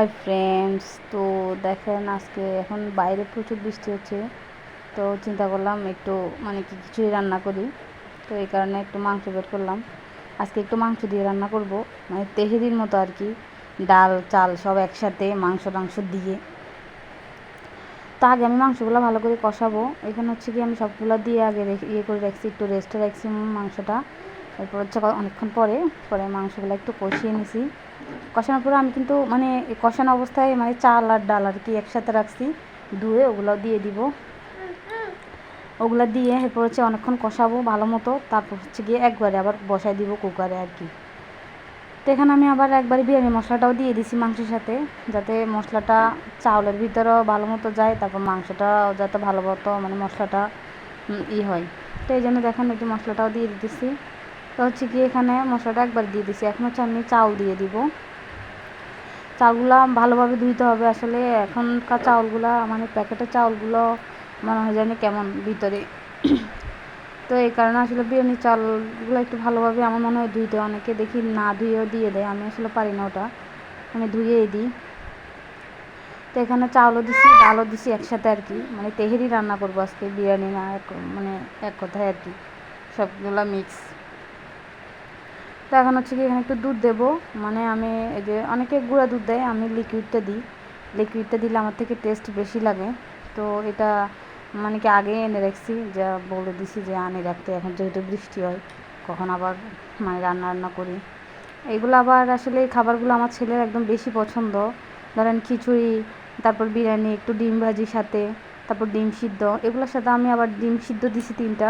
Hi friends, তো দেখেন আজকে এখন বাইরে প্রচুর বৃষ্টি হচ্ছে। তো চিন্তা করলাম একটু মানে খিচুড়ি রান্না করি। তো এই কারণে একটু মাংস বের করলাম। আজকে একটু মাংস দিয়ে রান্না করব, মানে তেহেরির মতো আর কি, ডাল চাল সব একসাথে মাংস টাংস দিয়ে। তো আগে আমি মাংসগুলো ভালো করে কষাবো। এখানে হচ্ছে কি আমি সবগুলো দিয়ে আগে ইয়ে করে রাখছি, একটু রেস্টে রাখছি মাংসটা। এরপর হচ্ছে অনেকক্ষণ পরে পরে মাংসগুলো একটু কষিয়ে নিছি। কষানোর পরে আমি কিন্তু মানে কষানো অবস্থায় মানে চাল আর ডাল আর কি একসাথে রাখছি, ধুয়ে ওগুলো দিয়ে দিব। ওগুলো দিয়ে এরপর হচ্ছে অনেকক্ষণ কষাবো ভালো মতো, তারপর হচ্ছে গিয়ে একবারে আবার বসাই দিব কুকারে আর কি। তো এখানে আমি আবার একবারে বিরিয়ানি মশলাটাও দিয়ে দিছি মাংসের সাথে, যাতে মশলাটা চাউলের ভিতরেও ভালো মতো যায়, তারপর মাংসটাও যাতে ভালো মতো মানে মশলাটা হয়। তো এই জন্য দেখেন একটু মশলাটাও দিয়ে দিতেছি। তো হচ্ছে কি এখানে মশলাটা একবার দিয়ে দিছি, এখন হচ্ছে আমি চাউল দিয়ে দিব। চাউলগুলো ভালোভাবে ধুইতে হবে। আসলে এখনকার চাউলগুলো মানে প্যাকেটের চাউলগুলো মনে হয় জানি কেমন ভিতরে। তো এই কারণে আসলে বিরিয়ানির চালগুলো একটু ভালোভাবে আমার মনে হয় ধুইতে, অনেকে দেখি না ধুয়েও দিয়ে দেয়, আমি আসলে পারি না ওটা, আমি ধুয়েই দিই। তো এখানে চাউলও দিছি ডালও দিছি একসাথে আর কি, মানে তেহেরি রান্না করবো আজকে, বিরিয়ানি না, মানে এক কথায় আর কি, সবগুলো মিক্স। তো এখন হচ্ছে কি এখানে একটু দুধ দেবো, মানে আমি এই যে অনেকে গুঁড়া দুধ দেয়, আমি লিকুইডটা দিই। লিকুইডটা দিলে আমার থেকে টেস্ট বেশি লাগে। তো এটা মানে কি আগে এনে রাখছি, যা বলে দিছি যে আনে রাখতে, এখন যেহেতু বৃষ্টি হয় কখন আবার মানে রান্না করি। এগুলো আবার আসলে এই খাবারগুলো আমার ছেলের একদম বেশি পছন্দ। ধরেন খিচুড়ি, তারপর বিরিয়ানি, একটু ডিম ভাজির সাথে, তারপর ডিম সিদ্ধ, এগুলোর সাথে আমি আবার ডিম সিদ্ধ দিছি 3টা।